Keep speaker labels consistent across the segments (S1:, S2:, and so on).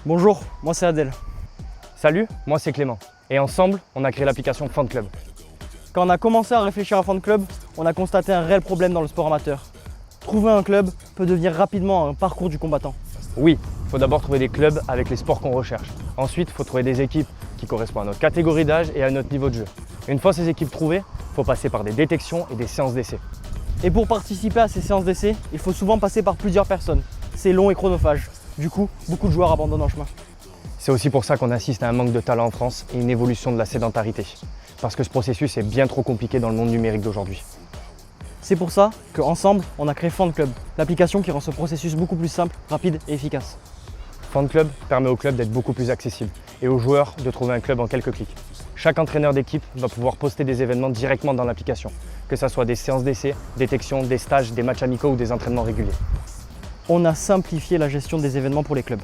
S1: Bonjour, moi c'est Adèle.
S2: Salut, moi c'est Clément. Et ensemble, on a créé l'application Fan Club.
S1: Quand on a commencé à réfléchir à Fan Club, on a constaté un réel problème dans le sport amateur. Trouver un club peut devenir rapidement un parcours du combattant.
S2: Oui, il faut d'abord trouver des clubs avec les sports qu'on recherche. Ensuite, il faut trouver des équipes qui correspondent à notre catégorie d'âge et à notre niveau de jeu. Une fois ces équipes trouvées, il faut passer par des détections et des séances d'essai.
S1: Et pour participer à ces séances d'essai, il faut souvent passer par plusieurs personnes. C'est long et chronophage. Du coup, beaucoup de joueurs abandonnent en chemin.
S2: C'est aussi pour ça qu'on assiste à un manque de talent en France et une évolution de la sédentarité. Parce que ce processus est bien trop compliqué dans le monde numérique d'aujourd'hui.
S1: C'est pour ça qu'ensemble, on a créé Fan Club, l'application qui rend ce processus beaucoup plus simple, rapide et efficace.
S2: Fan Club permet aux clubs d'être beaucoup plus accessibles et aux joueurs de trouver un club en quelques clics. Chaque entraîneur d'équipe va pouvoir poster des événements directement dans l'application, que ce soit des séances d'essai, détection, des stages, des matchs amicaux ou des entraînements réguliers.
S1: On a simplifié la gestion des événements pour les clubs.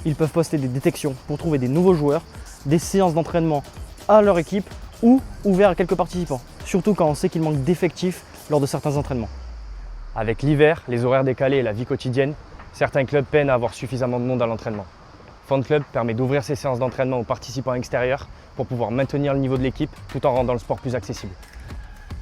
S1: Ils peuvent poster des détections pour trouver des nouveaux joueurs, des séances d'entraînement à leur équipe ou ouverts à quelques participants, surtout quand on sait qu'il manque d'effectifs lors de certains entraînements.
S2: Avec l'hiver, les horaires décalés et la vie quotidienne, certains clubs peinent à avoir suffisamment de monde à l'entraînement. Fan Club permet d'ouvrir ces séances d'entraînement aux participants extérieurs pour pouvoir maintenir le niveau de l'équipe tout en rendant le sport plus accessible.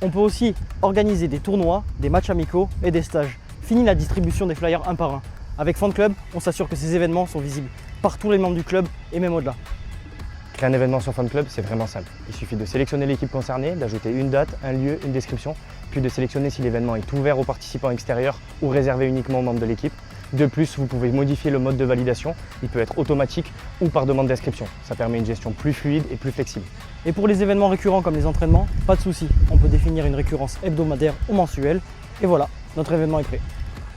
S1: On peut aussi organiser des tournois, des matchs amicaux et des stages. Fini la distribution des flyers un par un. Avec Fan Club, on s'assure que ces événements sont visibles par tous les membres du club et même au-delà.
S2: Créer un événement sur Fan Club, c'est vraiment simple. Il suffit de sélectionner l'équipe concernée, d'ajouter une date, un lieu, une description, puis de sélectionner si l'événement est ouvert aux participants extérieurs ou réservé uniquement aux membres de l'équipe. De plus, vous pouvez modifier le mode de validation, il peut être automatique ou par demande d'inscription. Ça permet une gestion plus fluide et plus flexible.
S1: Et pour les événements récurrents comme les entraînements, pas de souci, on peut définir une récurrence hebdomadaire ou mensuelle. Et voilà, notre événement est prêt.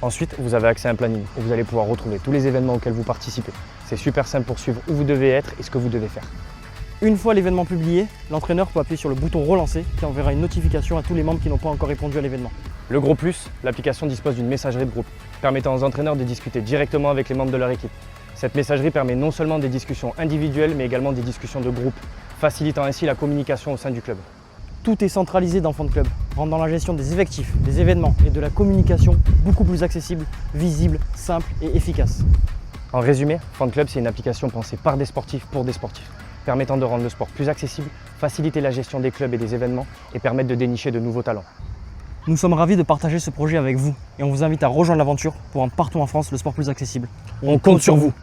S2: Ensuite, vous avez accès à un planning où vous allez pouvoir retrouver tous les événements auxquels vous participez. C'est super simple pour suivre où vous devez être et ce que vous devez faire.
S1: Une fois l'événement publié, l'entraîneur peut appuyer sur le bouton relancer qui enverra une notification à tous les membres qui n'ont pas encore répondu à l'événement.
S2: Le gros plus, l'application dispose d'une messagerie de groupe, permettant aux entraîneurs de discuter directement avec les membres de leur équipe. Cette messagerie permet non seulement des discussions individuelles, mais également des discussions de groupe, facilitant ainsi la communication au sein du club.
S1: Tout est centralisé dans Fan Club, rendant la gestion des effectifs, des événements et de la communication beaucoup plus accessible, visible, simple et efficace.
S2: En résumé, Fan Club, c'est une application pensée par des sportifs pour des sportifs, permettant de rendre le sport plus accessible, faciliter la gestion des clubs et des événements et permettre de dénicher de nouveaux talents.
S1: Nous sommes ravis de partager ce projet avec vous et on vous invite à rejoindre l'aventure pour rendre partout en France le sport plus accessible.
S2: On compte sur vous.